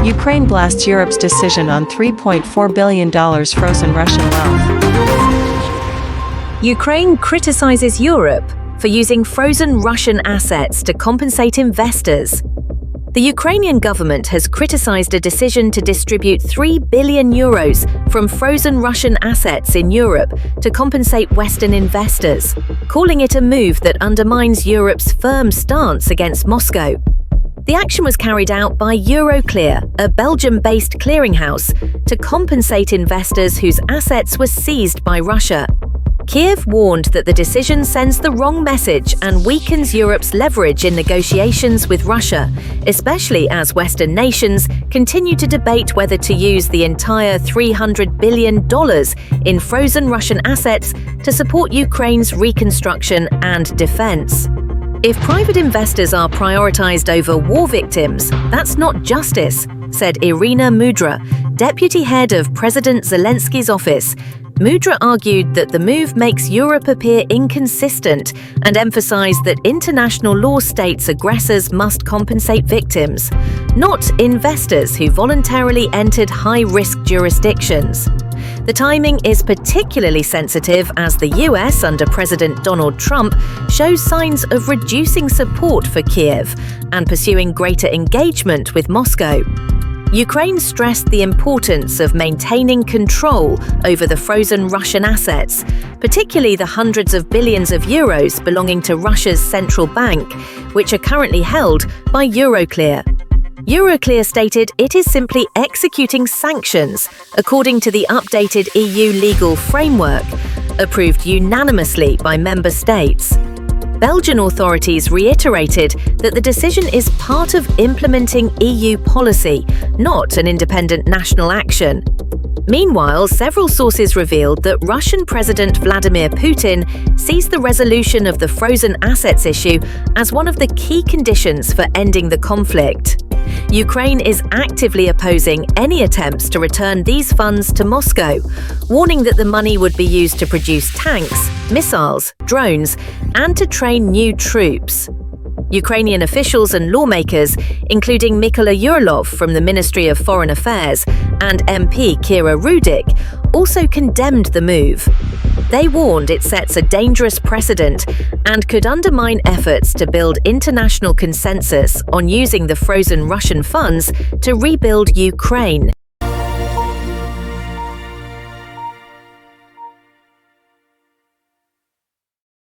Ukraine blasts Europe's decision on $3.4 billion frozen Russian wealth. Ukraine criticizes Europe for using frozen Russian assets to compensate investors. The Ukrainian government has criticized a decision to distribute €3 billion from frozen Russian assets in Europe to compensate Western investors, calling it a move that undermines Europe's firm stance against Moscow. The action was carried out by Euroclear, a Belgium-based clearinghouse, to compensate investors whose assets were seized by Russia. Kiev warned that the decision sends the wrong message and weakens Europe's leverage in negotiations with Russia, especially as Western nations continue to debate whether to use the entire $300 billion in frozen Russian assets to support Ukraine's reconstruction and defense. If private investors are prioritized over war victims, that's not justice, said Irina Mudra, deputy head of President Zelensky's office. Mudra argued that the move makes Europe appear inconsistent and emphasized that international law states aggressors must compensate victims, not investors who voluntarily entered high-risk jurisdictions. The timing is particularly sensitive as the US, under President Donald Trump, shows signs of reducing support for Kiev and pursuing greater engagement with Moscow. Ukraine stressed the importance of maintaining control over the frozen Russian assets, particularly the hundreds of billions of euros belonging to Russia's central bank, which are currently held by Euroclear. Euroclear stated it is simply executing sanctions according to the updated EU legal framework, approved unanimously by member states. Belgian authorities reiterated that the decision is part of implementing EU policy, not an independent national action. Meanwhile, several sources revealed that Russian President Vladimir Putin sees the resolution of the frozen assets issue as one of the key conditions for ending the conflict. Ukraine is actively opposing any attempts to return these funds to Moscow, warning that the money would be used to produce tanks, missiles, drones, and to train new troops. Ukrainian officials and lawmakers, including Mykola Yurlov from the Ministry of Foreign Affairs and MP Kira Rudik, also condemned the move. They warned it sets a dangerous precedent and could undermine efforts to build international consensus on using the frozen Russian funds to rebuild Ukraine.